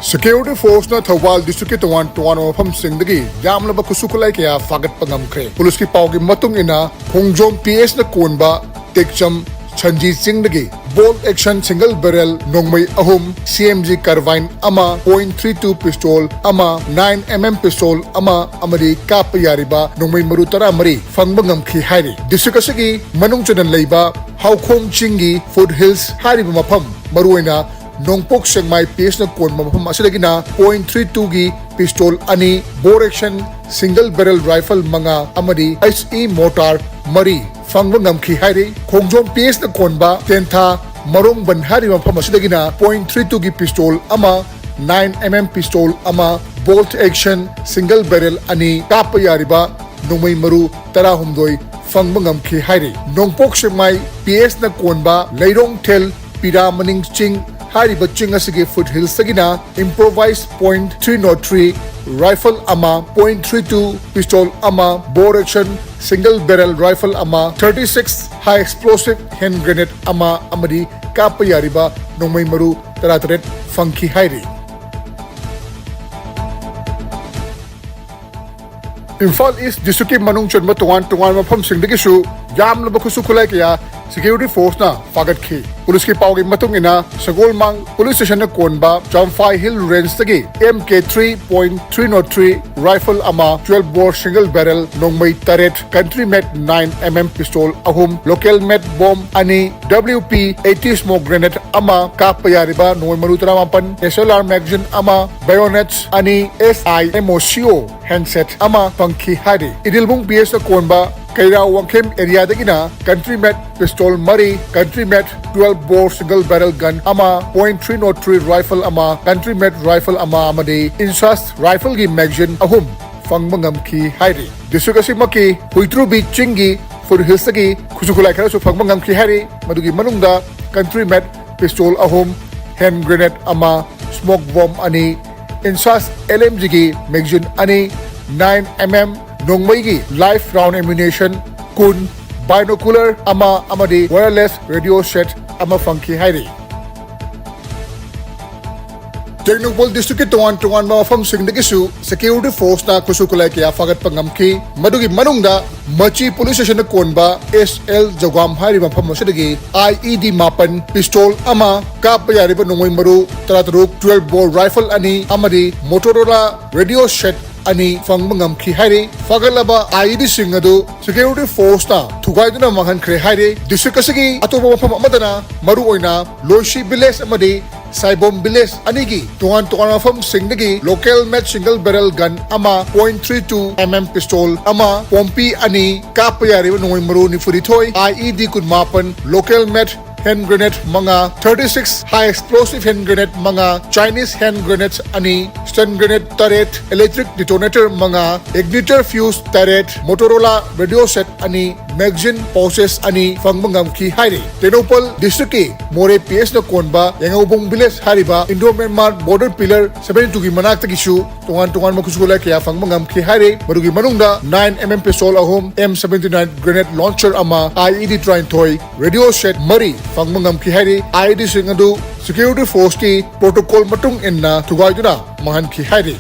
Security Force na Thawal District Tuan Mafam Singdagi Yamlaba Kusukulay kaya fagat pangamkre. Pulis ki paugi matung ina Khongjom PS na konba Tekcham Chanji Singdagi Bolt Action Single Barrel Nongmay Ahum CMG Carbine Ama .32 Pistol Ama 9mm Pistol Ama Amadi Kapayariba Nongmay Marutara Mari Fangbangam Ki Hari District Asigi Manung Chanan Layba Haukhom Chingi Foothills Hariba Mapam Maruina Nongpok Sengmai PS na kon mapam asidagi na .32 gi pistol ani bore action single barrel rifle mga amadi SE mortar mari fangba ngamki hairi Khongjom PS na kon ba tentha marong banhari mapam asidagi na .32 gi pistol ama 9mm pistol ama bolt action single barrel ani kapayariba nungmay maru tarahumdoi fangba ngamki hairi Nongpok Sengmai PS na kon ba Lairong Tel Piramaning Ching Hariba Chingasigi Foothills Sagina improvised .303 rifle ama .32 pistol ama bore action single barrel rifle ama 36 high explosive hand grenade ama amadi kapayariba nongmay maru tarataret funky hairi Imphal East District Manung Chonba Tuan Mafam Singdagi Su Yamlaba Kusukulay kaya Security Force na fagat ki. Pulis ki paugi matung ina Sagolmang Police Station na konba Jamfai Hill Range tagi MK3.303 rifle ama 12 bore single barrel nongmay taret country met 9mm pistol ahum local met bomb ani WP 80 smoke grenade ama kapayariba nongmay marutara mapan SLR magazine ama bayonets ani SIMOCO handset ama pangki hari idilbung PS na konba Kaira Wangkem area dagina country met pistol mari country met 12 bore single barrel gun ama .303 rifle ama country met rifle ama amadi insast rifle gi magazine ahum fangmangam ki hairi disukasi maki huitrubi chingi Foothills gi kusukulay kara su fangmangam ki hairi madugi manungda country met pistol ahum hand grenade ama smoke bomb ani insast LMG gi magazine ani 9mm Nongmay gi live round ammunition kun binocular ama amadi wireless radio set ama funky hairi Technopol District Tuan Mafam Singdagi Su Security Force na kusukulay kaya fagat pangamki madugi manungda Machi Police Station na konba SL Jagwam hari mafam masidagi IED mapan pistol ama kapayariba nongmay maru tarataruk 12 bore rifle ani amadi Motorola radio set ani fangmangam ki hairi fagalaba IED singadu security force na thugaiduna manghan khre hairi district asigi atoba mafam amadana maru oina Loishi village amadi Saibom village anigi tuan mafam singdagi local met single barrel gun ama .32mm pistol ama pompi ani kapayari nongay maru ni furitoy IED kun mapan local met hand grenade mga 36 high explosive hand grenade mga Chinese hand grenades ani stun grenade turret electric detonator mga igniter fuse turret Motorola radio set ani magazine pouches ani fangmangam ki hairi Technopol District More PS na konba yang ubong bilis hariba Indo-Myanmar border pillar 72 gi manak tagisu tungan makusukulay kaya fangmangam ki hairi marugi manungda 9mm pistol ahum M79 grenade launcher ama IED train toy radio set mari fangmangam ki hairi IED singadu security force ki protocol matung inna thugaiduna mahan ki hairi